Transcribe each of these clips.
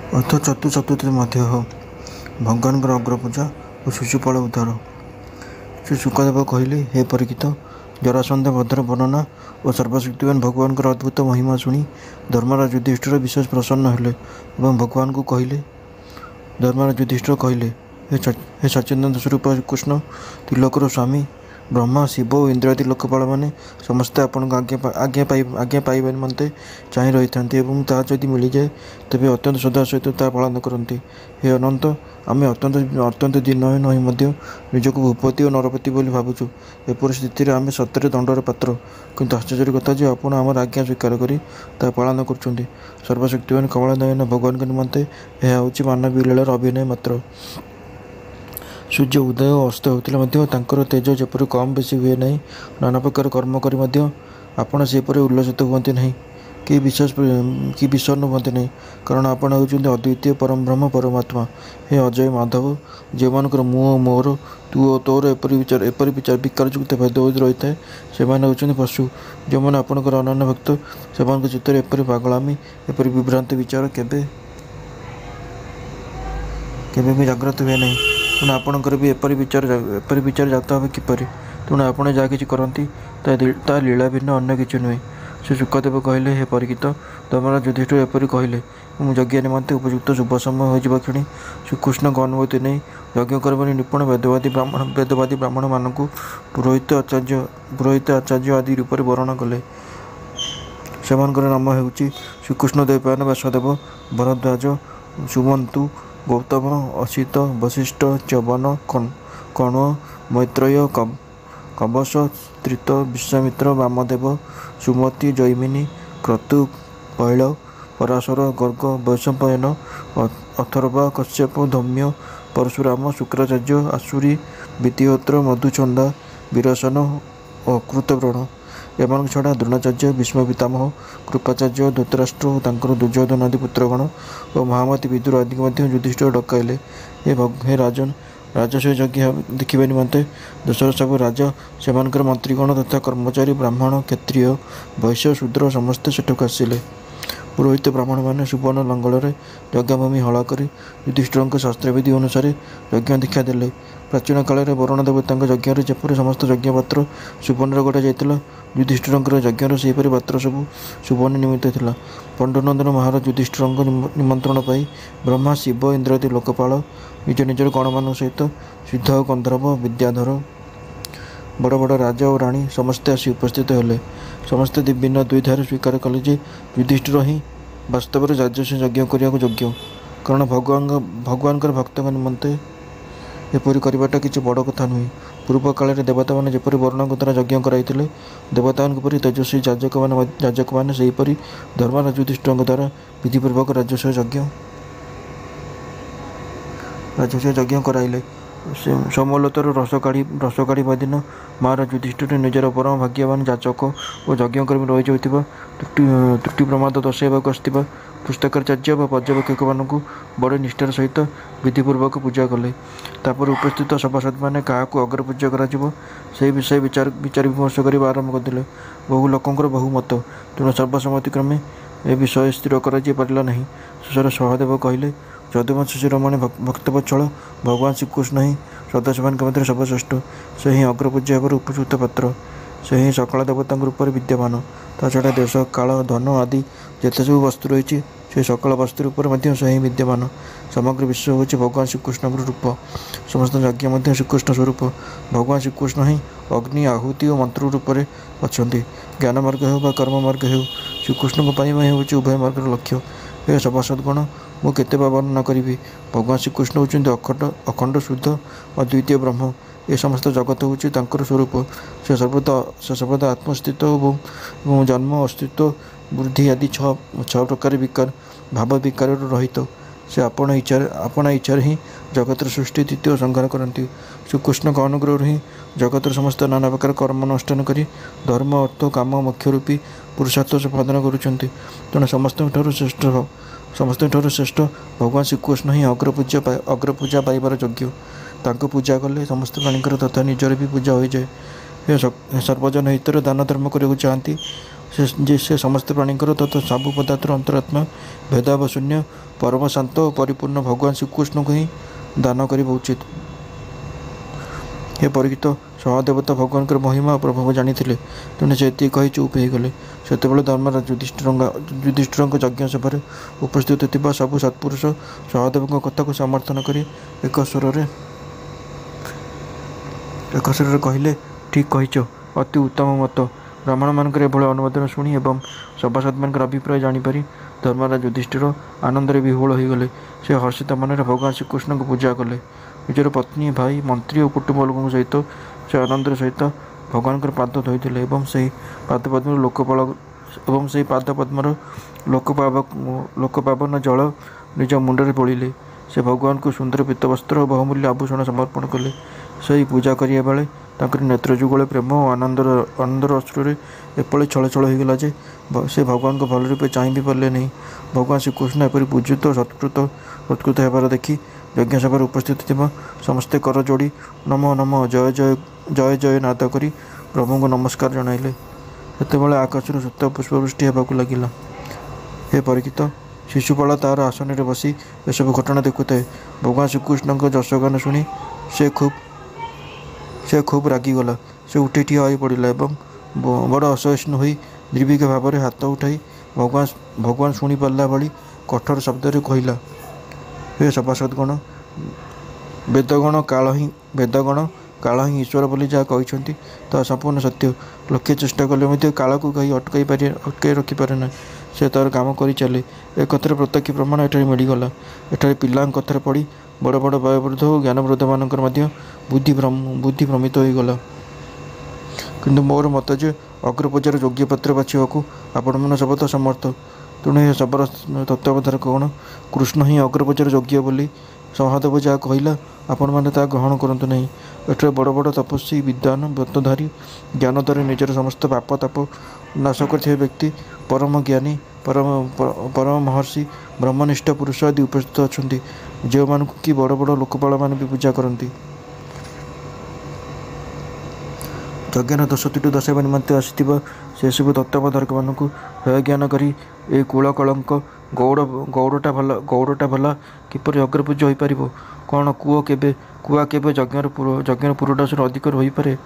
ଅଥ ଚତୁର୍ଥୀ ମଧ୍ୟ ଭଗବାନଙ୍କର ଅଗ୍ରପୂଜା ଓ ଶିଶୁପାଳ ଉଦ୍ଧାର। ଶ୍ରୀ ଶୁକଦେବ କହିଲେ, ହେ ପରୀକ୍ଷିତ, ଜରାସନ୍ଧ ବଧର ବର୍ଣ୍ଣନା ଓ ସର୍ବଶକ୍ତିମାନ ଭଗବାନଙ୍କର ଅଦ୍ଭୁତ ମହିମା ଶୁଣି ଧର୍ମରାଜ ଯୁଧିଷ୍ଠିର ବିଶେଷ ପ୍ରସନ୍ନ ହେଲେ ଏବଂ ଭଗବାନଙ୍କୁ କହିଲେ। ଧର୍ମରାଜ ଯୁଧିଷ୍ଠିର କହିଲେ, ହେ ସଚ୍ଚିଦାନନ୍ଦ ସ୍ୱରୂପ ଶ୍ରୀକୃଷ୍ଣ, ତ୍ରିଲୋକର ସ୍ୱାମୀ ବ୍ରହ୍ମା, ଶିବ ଓ ଇନ୍ଦ୍ରାଦି ଲୋକପାଳମାନେ ସମସ୍ତେ ଆପଣଙ୍କ ଆଜ୍ଞା ପାଇବା ନିମନ୍ତେ ଚାହିଁ ରହିଥାନ୍ତି ଏବଂ ତାହା ଯଦି ମିଳିଯାଏ ତେବେ ଅତ୍ୟନ୍ତ ଶ୍ରଦ୍ଧା ସହିତ ତାହା ପାଳନ କରନ୍ତି। ହେ ଅନନ୍ତ, ଆମେ ଅତ୍ୟନ୍ତ ଦୀନହୀନ ହୋଇ ମଧ୍ୟ ନିଜକୁ ଭୂପତି ଓ ନରପତି ବୋଲି ଭାବୁଛୁ। ଏପରି ସ୍ଥିତିରେ ଆମେ ସତରେ ଦଣ୍ଡର ପାତ୍ର। କିନ୍ତୁ ଆଶ୍ଚର୍ଯ୍ୟର କଥା ଯେ ଆପଣ ଆମର ଆଜ୍ଞା ସ୍ୱୀକାର କରି ତାହା ପାଳନ କରୁଛନ୍ତି। ସର୍ବଶକ୍ତିମାନ କମଳାନୟନ ଭଗବାନଙ୍କ ନିମନ୍ତେ ଏହା ହେଉଛି ମାନବୀୟ ଲୀଳାର ଅଭିନୟ ମାତ୍ର। ସୂର୍ଯ୍ୟ ଉଦୟ ଓ ଅସ୍ତ ହେଉଥିଲେ ମଧ୍ୟ ତାଙ୍କର ତେଜ ଯେପରି କମ୍ ବେଶୀ ହୁଏ ନାହିଁ, ନାନା ପ୍ରକାର କର୍ମ କରି ମଧ୍ୟ ଆପଣ ସେପରି ଉଲ୍ଲସିତ ହୁଅନ୍ତି ନାହିଁ କି ବିଷଣ୍ଣ ହୁଅନ୍ତି ନାହିଁ, କାରଣ ଆପଣ ହେଉଛନ୍ତି ଅଦ୍ୱିତୀୟ ପରମବ୍ରହ୍ମ ପରମାତ୍ମା। ହେ ଅଜୟ ମାଧବ, ଯେଉଁମାନଙ୍କର ମୁଁ ଓ ମୋର, ତୁ ଓ ତୋର ଏପରି ବିକାରଯୁକ୍ତ ଭେଦବୁଦ୍ଧି ରହିଥାଏ, ସେମାନେ ହେଉଛନ୍ତି ପଶୁ। ଯେଉଁମାନେ ଆପଣଙ୍କର ଅନନ୍ୟ ଭକ୍ତ, ସେମାନଙ୍କ ଚିତ୍ତରେ ଏପରି ପାଗଳାମୀ, ଏପରି ବିଭ୍ରାନ୍ତ ବିଚାର କେବେ ବି ଜାଗ୍ରତ ହୁଏ ନାହିଁ। ତେଣୁ ଆପଣଙ୍କର ବି ଏପରି ବିଚାର ଜାତ ହେବ କିପରି? ତେଣୁ ଆପଣ ଯାହା କିଛି କରନ୍ତି ତାହା ଲୀଳା ଭିନ୍ନ ଅନ୍ୟ କିଛି ନୁହେଁ। ଶ୍ରୀ ଶୁକଦେବ କହିଲେ, ହେ ପରୀକ୍ଷିତ, ଧର୍ମରାଜ ଯୁଧିଷ୍ଠିର ଏପରି କହିଲେ ଏବଂ ଯଜ୍ଞ ନିମନ୍ତେ ଉପଯୁକ୍ତ ଶୁଭ ସମୟ ହୋଇଯିବା କ୍ଷଣି ଶ୍ରୀକୃଷ୍ଣଙ୍କ ଅନୁମତି ନେଇ ଯଜ୍ଞ କରିବାରେ ନିପୁଣ ବେଦବାଦୀ ବ୍ରାହ୍ମଣମାନଙ୍କୁ ପୁରୋହିତ ଆଚାର୍ଯ୍ୟ ଆଦି ରୂପରେ ବର୍ଣ୍ଣନା କଲେ। ସେମାନଙ୍କର ନାମ ହେଉଛି ଶ୍ରୀକୃଷ୍ଣ ଦ୍ୱୈପାୟନ, ବ୍ୟାସଦେବ, ଭରଦ୍ୱାଜ, ସୁମନ୍ତୁ, ଗୌତମ, ଅସିତ, ବଶିଷ୍ଠ, ଚ୍ୟବନ, କଣ୍ୱ, ମୈତ୍ରେୟ, କବଶ, ତ୍ରିତ, ବିଶ୍ୱାମିତ୍ର, ବାମଦେବ, ସୁମତି, ଜୈମିନୀ, କ୍ରତୁ, କୈଳ, ପରାଶର, ଗର୍ଗ, ବୈଶମ୍ପାୟନ, ଅଥର୍ବା, କଶ୍ୟପ, ଧୌମ୍ୟ, ପରଶୁରାମ, ଶୁକ୍ରାଚାର୍ଯ୍ୟ, ଆସୁରୀ, ବିତିହୋତ୍ର, ମଧୁଛନ୍ଦା, ବୀରସେନ ଓ ଅକୃତବ୍ରଣ। ଏମାନଙ୍କ ଛଡ଼ା ଦ୍ରୋଣାଚାର୍ଯ୍ୟ, ଭୀଷ୍ମ ପିତାମହ, କୃପାଚାର୍ଯ୍ୟ, ଧୃତରାଷ୍ଟ୍ର ଓ ତାଙ୍କର ଦୁର୍ଯ୍ୟୋଧନ ଆଦି ପୁତ୍ରଗଣ ଓ ମହାମତି ବିଦୁର ଆଦିଙ୍କୁ ମଧ୍ୟ ଯୁଧିଷ୍ଠିର ଡକାଇଲେ। ହେ ରାଜନ, ରାଜସୂୟ ଯଜ୍ଞ ଦେଖିବା ନିମନ୍ତେ ଦେଶର ସବୁ ରାଜା, ସେମାନଙ୍କର ମନ୍ତ୍ରୀଗଣ ତଥା କର୍ମଚାରୀ, ବ୍ରାହ୍ମଣ, କ୍ଷତ୍ରିୟ, ବୈଶ୍ୟ, ଶୂଦ୍ର ସମସ୍ତେ ସେଠାକୁ ଆସିଲେ। ପୁରୋହିତ ବ୍ରାହ୍ମଣମାନେ ସୁବର୍ଣ୍ଣ ଲଙ୍ଗଳରେ ଯଜ୍ଞଭୂମି ହଳ କରି ଯୁଧିଷ୍ଠିରଙ୍କ ଶାସ୍ତ୍ରବିଧି ଅନୁସାରେ ଯଜ୍ଞ ଦୀକ୍ଷା ଦେଲେ। ପ୍ରାଚୀନ କାଳରେ ବରୁଣ ଦେବତାଙ୍କ ଯଜ୍ଞରେ ଯେପରି ସମସ୍ତ ଯଜ୍ଞପାତ୍ର ସୁବର୍ଣ୍ଣରେ ଗଢ଼ା ଯାଇଥିଲା, ଯୁଧିଷ୍ଠିରଙ୍କର ଯଜ୍ଞର ସେହିପରି ପାତ୍ର ସବୁ ସୁବର୍ଣ୍ଣ ନିର୍ମିତ ଥିଲା। ପଣ୍ଡୁନନ୍ଦନ ମହାରାଜ ଯୁଧିଷ୍ଠିରଙ୍କ ନିମନ୍ତ୍ରଣ ପାଇ ବ୍ରହ୍ମା, ଶିବ, ଇନ୍ଦ୍ରାଦି ଲୋକପାଳ ନିଜ ନିଜର ଗଣମାନଙ୍କ ସହିତ ସିଦ୍ଧ ଓ ଗନ୍ଧର୍ବ, ବିଦ୍ୟାଧର, ବଡ଼ ବଡ଼ ରାଜା ଓ ରାଣୀ ସମସ୍ତେ ଆସି ଉପସ୍ଥିତ ହେଲେ। ସମସ୍ତେ ଭିନ୍ନ ଦ୍ୱିଧାରେ ସ୍ୱୀକାର କଲେ ଯେ ଯୁଧିଷ୍ଠିର ହିଁ ବାସ୍ତବରେ ରାଜସ୍ୱ ଯଜ୍ଞ କରିବାକୁ ଯୋଗ୍ୟ, କାରଣ ଭଗବାନଙ୍କର ଭକ୍ତଙ୍କ ନିମନ୍ତେ ଏପରି କରିବାଟା କିଛି ବଡ଼ କଥା ନୁହେଁ। ପୂର୍ବ କାଳରେ ଦେବତାମାନେ ଯେପରି ବରୁଣଙ୍କ ଦ୍ୱାରା ଯଜ୍ଞ କରାଇଥିଲେ, ଦେବତାମାନଙ୍କ ପରି ତେଜସ୍ୱୀ ଯାଜକମାନେ ସେହିପରି ଧର୍ମରାଜ ଯୁଧିଷ୍ଠିରଙ୍କ ଦ୍ୱାରା ବିଧିପୂର୍ବକ ରାଜସ୍ୱ ଯଜ୍ଞ କରାଇଲେ। ସମୋଲତର ରସ କାଢ଼ିବା ଦିନ ମହାରାଜ ଯୁଧିଷ୍ଠିର ନିଜର ପରମ ଭାଗ୍ୟବାନ ଯାଚକ ଓ ଯଜ୍ଞକର୍ମୀ ରହିଯାଉଥିବା ତ୍ରୁଟି ପ୍ରମାଦ ଦର୍ଶାଇବାକୁ ଆସିଥିବା ପୁସ୍ତକାଚାର୍ଯ୍ୟ ବା ପର୍ଯ୍ୟବେକ୍ଷକମାନଙ୍କୁ ବଡ଼ ନିଷ୍ଠାର ସହିତ ବିଧିପୂର୍ବକ ପୂଜା କଲେ। ତାପରେ ଉପସ୍ଥିତ ସଭାସଦମାନେ କାହାକୁ ଅଗ୍ରପୂଜ୍ୟ କରାଯିବ, ସେହି ବିଷୟ ବିଚାର ବିମର୍ଶ କରିବା ଆରମ୍ଭ କରିଦେଲେ। ବହୁ ଲୋକଙ୍କର ବହୁ ମତ, ତେଣୁ ସର୍ବସମ୍ମତିକ୍ରମେ ଏ ବିଷୟ ସ୍ଥିର କରାଯାଇ ପାରିଲା ନାହିଁ। ଶେଷରେ ସହଦେବ କହିଲେ, ଯଦୁବଂଶ ଶିରୋମଣି ଭକ୍ତବତ୍ସଳ ଭଗବାନ ଶ୍ରୀକୃଷ୍ଣ ହିଁ ସଦାଶିବଙ୍କ ମଧ୍ୟରେ ସର୍ବଶ୍ରେଷ୍ଠ। ସେ ହିଁ ଅଗ୍ରପୂଜ୍ୟ ହେବାର ଉପଯୁକ୍ତ ପାତ୍ର। ସେ ହିଁ ସକଳ ଦେବତାଙ୍କ ରୂପରେ ବିଦ୍ୟମାନ। ତାଛଡ଼ା ଦେଶ, କାଳ, ଧନ ଆଦି ଯେତେ ସବୁ ବସ୍ତୁ ରହିଛି, ସେହି ସକଳ ବସ୍ତୁ ରୂପରେ ମଧ୍ୟ ସେ ହିଁ ବିଦ୍ୟମାନ। ସମଗ୍ର ବିଶ୍ୱ ହେଉଛି ଭଗବାନ ଶ୍ରୀକୃଷ୍ଣଙ୍କର ରୂପ। ସମସ୍ତ ଯଜ୍ଞ ମଧ୍ୟ ଶ୍ରୀକୃଷ୍ଣ ସ୍ୱରୂପ। ଭଗବାନ ଶ୍ରୀକୃଷ୍ଣ ହିଁ ଅଗ୍ନି, ଆହୁତି ଓ ମନ୍ତ୍ର ରୂପରେ ଅଛନ୍ତି। ଜ୍ଞାନ ମାର୍ଗ ହେଉ ବା କର୍ମ ମାର୍ଗ ହେଉ, ଶ୍ରୀକୃଷ୍ଣଙ୍କ ପାଇବା ହେଉଛି ଉଭୟ ମାର୍ଗର ଲକ୍ଷ୍ୟ। ହେ ସଭାସଦଗଣ, ମୁଁ କେତେ ବା ବର୍ଣ୍ଣନା କରିବି? ଭଗବାନ ଶ୍ରୀକୃଷ୍ଣ ହେଉଛନ୍ତି ଅଖଣ୍ଡ ଶୁଦ୍ଧ ଅଦ୍ୱିତୀୟ ବ୍ରହ୍ମ। ଏ ସମସ୍ତ ଜଗତ ହେଉଛି ତାଙ୍କର ସ୍ୱରୂପ। ସେ ସର୍ବଦା ଆତ୍ମସ୍ଥିତ ଏବଂ ଜନ୍ମ, ଅସ୍ତିତ୍ୱ, ବୃଦ୍ଧି ଆଦି ଛଅ ପ୍ରକାର ଭାବ ବିକାରରୁ ରହିତ। ସେ ଆପଣା ଇଚ୍ଛାରେ ହିଁ ଜଗତର ସୃଷ୍ଟି, ସ୍ଥିତି ଓ ସଂହାର କରନ୍ତି। ଶ୍ରୀକୃଷ୍ଣଙ୍କ ଅନୁଗ୍ରହରୁ ହିଁ ଜଗତର ସମସ୍ତ ନାନା ପ୍ରକାର କର୍ମ ଅନୁଷ୍ଠାନ କରି ଧର୍ମ, ଅର୍ଥ, କାମ, ମୋକ୍ଷ ରୂପୀ ପୁରୁଷାର୍ଥ ସମ୍ପାଦନ କରୁଛନ୍ତି। ତେଣୁ ସମସ୍ତଙ୍କଠାରୁ ଶ୍ରେଷ୍ଠ ଭଗବାନ ଶ୍ରୀକୃଷ୍ଣ ହିଁ ଅଗ୍ରପୂଜା ପାଇବାର ଯୋଗ୍ୟ। ତାଙ୍କୁ ପୂଜା କଲେ ସମସ୍ତ ପ୍ରାଣୀଙ୍କର ତଥା ନିଜର ବି ପୂଜା ହୋଇଯାଏ। ହେ ସର୍ବଜନ ହିତରେ ଦାନ ଧର୍ମ କରିବାକୁ ଚାହାନ୍ତି ଯେ ସେ ସମସ୍ତ ପ୍ରାଣୀଙ୍କର ତଥା ସବୁ ପଦାର୍ଥର ଅନ୍ତରାତ୍ମା, ଭେଦାଭାବ ଶୂନ୍ୟ परम शांत और परिपूर्ण भगवान श्रीकृष्ण को ही दान करवा उचित। हे परीक्षित, सहदेवता भगवान महिमा और प्रभाव जानी तेणु से ये कही चुप हो गले। से धर्मराज युधिष्ठिर यज्ञ सभा उपस्थित थिबा सबु सत्पुरुष सहदेव कथा को समर्थन कर एक स्वर कहले, ठीक कहीच, अति उत्तम मत। ब्राह्मण मान अनुमोदन शुणी एवं सभासद मान अभिप्राय जानीपारी धर्मराज युधिष्ठिर आनंद विह्वल हो गले। से हर्षित मन भगवान श्रीकृष्ण को पूजा कले। निजर पत्नी, भाई, मंत्री और कुटुंब लोक सहित से आनंद सहित भगवान पाद धोते और से पाद पद्मर लोकपावन जल निज मुंडे बोलिले। से भगवान को सुंदर पीतवस्त्र और बहुमूल्य आभूषण समर्पण कले। से पूजा करिया बेले तांकर नेत्र जुगले प्रेम और आनंदर अश्रुरे एपले छल छल होगला जे से भगवान को भल रूपे चाह भी पारे नहीं। भगवान श्रीकृष्ण एपरी पूजित और सत्कृत होबार देखि यज्ञ सभा उपस्थित थिबा समस्ते कर जोड़ी नमो नमो जय जय जय जय नाद करी प्रभु को नमस्कार जणाइले। सेतेबेले आकाशरू सुत पुष्पवृष्टि होबाकू लागिला। हे परीक्षित, शिशुपाल तार आसन में बसी एसबू घटना देखुए। भगवान श्रीकृष्ण जशगान शुणी से खूब रागिगला। से उठी ठिया हो पड़ा और बड़ असहिष्णु हो निर्भीक भाव में हाथ उठाई भगवान शुणी पारा भली कठोर शब्द कहला, हे सभासदगण, वेदगण काल ही ईश्वर बोली जहाँ कहते ता संपूर्ण सत्य। लक्ष्य चेष्टा कले काल को कहीं अटकई रखिपारे ना। से तार काम कर चले। एक कथार प्रत्यक्ष प्रमाण एठारे मिलगला। एठारे पिला कथार पड़ी बड़ बड़ वयोवृद्ध और ज्ञानवृद्ध मानकर बुद्धि भ्रमित हो गला। किंतु मोर मत जे अग्रपूजार योग्य पात्र बाछा आपण मन सबत समर्थ। तेणु यह सबर तत्वावधारक गण कृष्ण ही अग्रपूजार योग्य बोली सहदेव जहाँ कहला आपण मैंने ता ग्रहण करतु नहीं। एठारे बड़ बड़ तपस्वी, विद्वान, व्रतधारी, ज्ञानधारी, निजर समस्त पाप ताप नाश कर व्यक्ति, परम ज्ञानी, परम महर्षि, ब्रह्मनिष्ठ पुरुष आदि उपस्थित अच्छा जो मान कि बड़ बड़ लोकपाल मान भी पूजा करती। यज्ञ दोष त्रुटि दर्शाइबा निमंते आसिथिबा से सब तत्वावधारक मानक हय ज्ञान करी ए कूल कलंक गौड़टा भला किपर अग्रपूज्य हो पार कौन कुआ केबे यज्ञर पुरोडासर अधिक हो पारे।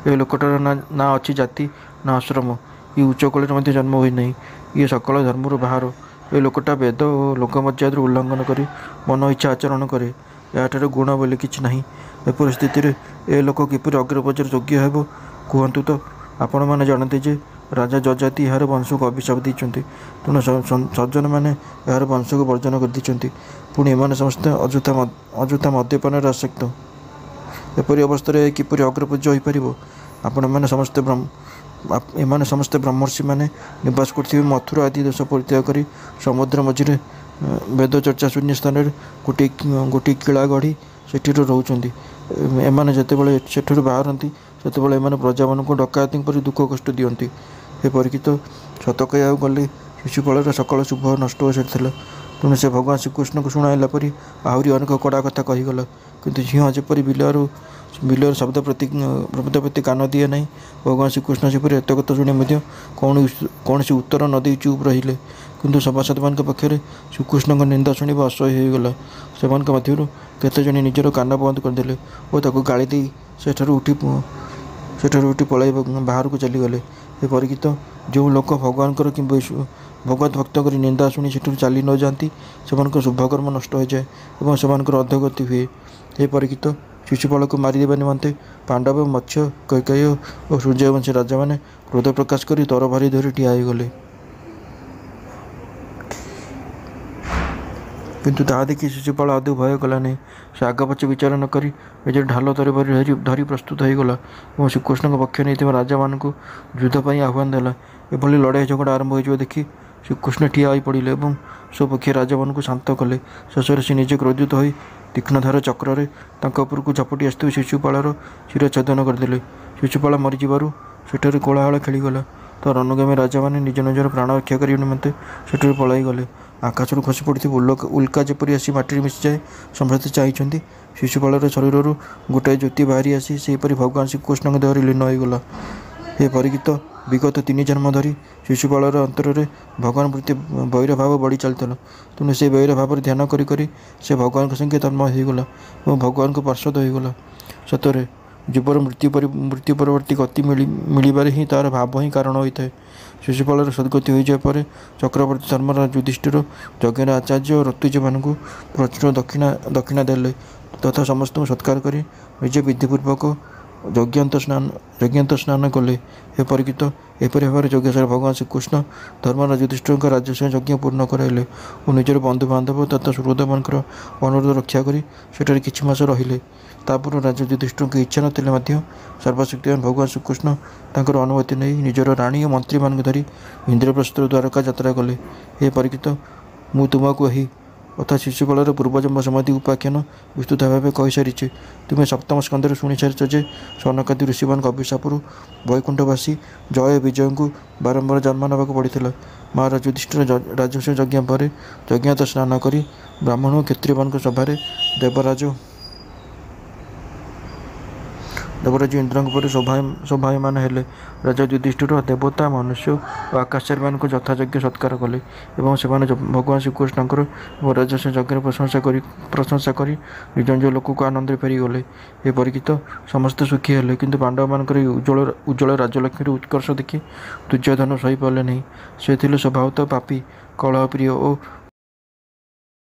ए लोकटार ना अच्छी जाति ना आश्रम, ये उच्च कूल जन्म हुई नहीं। ये सकल धर्मर बाहर। ए लोकटा वेद और लोकमर्यादा उल्लंघन कर मन इच्छा आचरण करे। याठार गुण बोली किछि नहीं। ए परिस्थिति रे ए लोक किपर अग्रपूज्यर योग्य हेब कहतु तो। आपण मैंने जानते जे राजा जजाति यार वंश को अभिशाप देते। तेणु सज्जन मैंने यार वंश को वर्जन कर देते। पुणी एम समस्ते अଯଥା मद्यपान आसक्त। एपरी अवस्था किपर अग्रपूज्य हो पार। आपण मैंने समस्ते ब्रह्मर्षि मैंने निवास कर मथुरा आदि देश परित्याग कर समुद्र मझे वेद चर्चा शून्य स्थान गोटे किला गढ़ी से रोचंती। एमाने जेतेबेले सेठू बाहरती सेतेबेले एमाने प्रजा मानक डकायती पर दुख कष्ट दियंती। हे परीक्षित, सत कह गले शिशुपाल सकल शुभ नष्ट हो सारी। तेणु से भगवान श्रीकृष्ण को शुणाइला परी आहरी अनेक कड़ा कथा कहीगला। किंतु झील जपरी बिलर शब्द प्रति कान दिए ना। भगवान श्रीकृष्ण सेपरी एत कथा शुणी कौन सी उत्तर न दे चुप रहिले। किंतु सभासद मान पाखे श्रीकृष्ण निंदा शुणा असह्य होगला। से मध्य केते जन निजर कान बंद करदे और ताको गाड़ी दे सेठारु उठी पलाई बाहर को चलीगले। ये परीक्षित, जो लोक भगवान कि भगवत भक्त कर निंदा शुणी से चली न जाती से शुभकर्म नष्ट हो जाए और से अधोगति हुए। ये परीक्षित, शिशुपाल को मारिदेवा निमंते पांडव, मत्स्य, कैकेयी और सूर्यवंशी राजा मैंने क्रोध प्रकाश कर तरबारी धरी ठिया गले। किंतु ताहा देखि शिशुपाल आदौ भय कला नहीं। से आग पछे विचार न करी निज ढाल तरबारी धरी प्रस्तुत होगला और श्रीकृष्ण पक्ष नहीं राजा मान युद्धपाई आह्वान देला। एभली लड़ाई झगड़ा आरंभ हो देखि श्रीकृष्ण ठिया हो पड़े और स्वपक्षी राजा मान शांत कले। शेष से निजे क्रोधित हो तीक्ष्णधार चक्र उपर को झपटी आसु शिशुपाल शिरच्छेदन करदे। शिशुपाल मरीजु सेठे कोलाहल खेलीगला। तो अनुगामी राजा मैंने निज निजर प्राण रक्षा करने निमंते सेठू पलाई गले। आकाशरू खसी पड़ी उल्का जपरी आसी माटी मिशि जाए समस्ते चाहिए। शिशुपाल शरीर गोटाए ज्योति बाहरी आसी सेपरी भगवान श्रीकृष्ण देहरे लीन होगला। हे परीक्षित, ବିଗତ 3 ଜନ୍ମ ଧରି ଶିଶୁପାଳର ଅନ୍ତରରେ ଭଗବାନ ପ୍ରତି ବୈର ଭାବ ବଢ଼ି ଚାଲିଥିଲା। ତେଣୁ ସେ ବୈର ଭାବରେ ଧ୍ୟାନ କରି କରି ସେ ଭଗବାନଙ୍କ ସଙ୍ଗେ ତନ୍ମୟ ହୋଇଗଲା ଏବଂ ଭଗବାନଙ୍କ ପାର୍ଷଦ ହୋଇଗଲା। ସତରେ ଜୀବର ମୃତ୍ୟୁ ପରବର୍ତ୍ତୀ ଗତି ମିଳିବାରେ ହିଁ ତା'ର ଭାବ ହିଁ କାରଣ ହୋଇଥାଏ। ଶିଶୁପାଳର ସଦ୍ଗତି ହୋଇଯିବା ପରେ ଚକ୍ରବର୍ତ୍ତୀ ଧର୍ମରାଜ ଯୁଧିଷ୍ଠିର ଯଜ୍ଞର ଆଚାର୍ଯ୍ୟ ଓ ଋତୁଜମାନଙ୍କୁ ପ୍ରଚୁର ଦକ୍ଷିଣା ଦେଲେ ତଥା ସମସ୍ତଙ୍କୁ ସତ୍କାର କରି ନିଜେ ବିଧିପୂର୍ବକ ଯଜ୍ଞନ୍ତ ସ୍ନାନ କଲେ। ଏପରି ଭାବରେ ଯୋଗେଶ୍ୱର ଭଗବାନ ଶ୍ରୀକୃଷ୍ଣ ଧର୍ମରାଜ ଯୁଧିଷ୍ଠିରଙ୍କ ରାଜସ୍ୱ ଯଜ୍ଞ ପୂର୍ଣ୍ଣ କରାଇଲେ ଓ ନିଜର ବନ୍ଧୁବାନ୍ଧବ ତଥା ସୁହୃଦମାନଙ୍କର ଅନୁରୋଧ ରକ୍ଷା କରି ସେଠାରେ କିଛି ମାସ ରହିଲେ। ତାପରେ ରାଜା ଯୁଧିଷ୍ଠିରଙ୍କ ଇଚ୍ଛା ନଥିଲେ ମଧ୍ୟ ସର୍ବଶକ୍ତିମାନ ଭଗବାନ ଶ୍ରୀକୃଷ୍ଣ ତାଙ୍କର ଅନୁମତି ନେଇ ନିଜର ରାଣୀ ଓ ମନ୍ତ୍ରୀମାନଙ୍କୁ ଧରି ଇନ୍ଦ୍ରପ୍ରସ୍ଥରୁ ଦ୍ୱାରକା ଯାତ୍ରା କଲେ। ହେ ପରୀକ୍ଷିତ, ମୁଁ ତୁମକୁ ଏହି ଅର୍ଥାତ୍ ଶିଶୁପାଳର ପୂର୍ବଜନ୍ମ ସମାଧି ଉପାଖ୍ୟାନ ବିସ୍ତୃତ ଭାବେ କହିସାରିଛି। ତୁମେ ସପ୍ତମ ସ୍କନ୍ଧରେ ଶୁଣିସାରିଛ ଯେ ସନକାଦି ଋଷିମାନଙ୍କ ଅଭିଶାପରୁ ବୈକୁଣ୍ଠବାସୀ ଜୟ ବିଜୟଙ୍କୁ ବାରମ୍ବାର ଜନ୍ମ ନେବାକୁ ପଡ଼ିଥିଲା। ମହାରାଜ ଯୁଧିଷ୍ଠିର ରାଜସ୍ୱ ଯଜ୍ଞ ପରେ ଯଜ୍ଞାନ୍ତ ସ୍ନାନ କରି ବ୍ରାହ୍ମଣ ଓ କ୍ଷତ୍ରିୟମାନଙ୍କ ସଭାରେ ଦେବରାଜ ଇନ୍ଦ୍ରଙ୍କ ପରେ ଶୋଭାୟମାନ ହେଲେ। ରାଜା ଯୁଧିଷ୍ଠିର ଦେବତା, ମନୁଷ୍ୟ ଓ ଆକାଶଚାରୀମାନଙ୍କୁ ଯଥାଯୋଗ୍ୟ ସତ୍କାର କଲେ ଏବଂ ସେମାନେ ଭଗବାନ ଶ୍ରୀକୃଷ୍ଣଙ୍କର ଏବଂ ରାଜସ୍ୱ ଯଜ୍ଞର ପ୍ରଶଂସା କରି ନିଜ ନିଜ ଲୋକକୁ ଆନନ୍ଦରେ ଫେରିଗଲେ। ଏ ପରୀକ୍ଷିତ, ସମସ୍ତେ ସୁଖୀ ହେଲେ, କିନ୍ତୁ ପାଣ୍ଡବମାନଙ୍କର ଏହି ଉଜ୍ଜ୍ୱଳ ରାଜଲକ୍ଷ୍ମୀର ଉତ୍କର୍ଷ ଦେଖି ଦୁର୍ଯ୍ୟୋଧନ ସହିପାରିଲେ ନାହିଁ। ସେ ଥିଲେ ସ୍ୱଭାବତଃ ପାପୀ, କଳହପ୍ରିୟ ଓ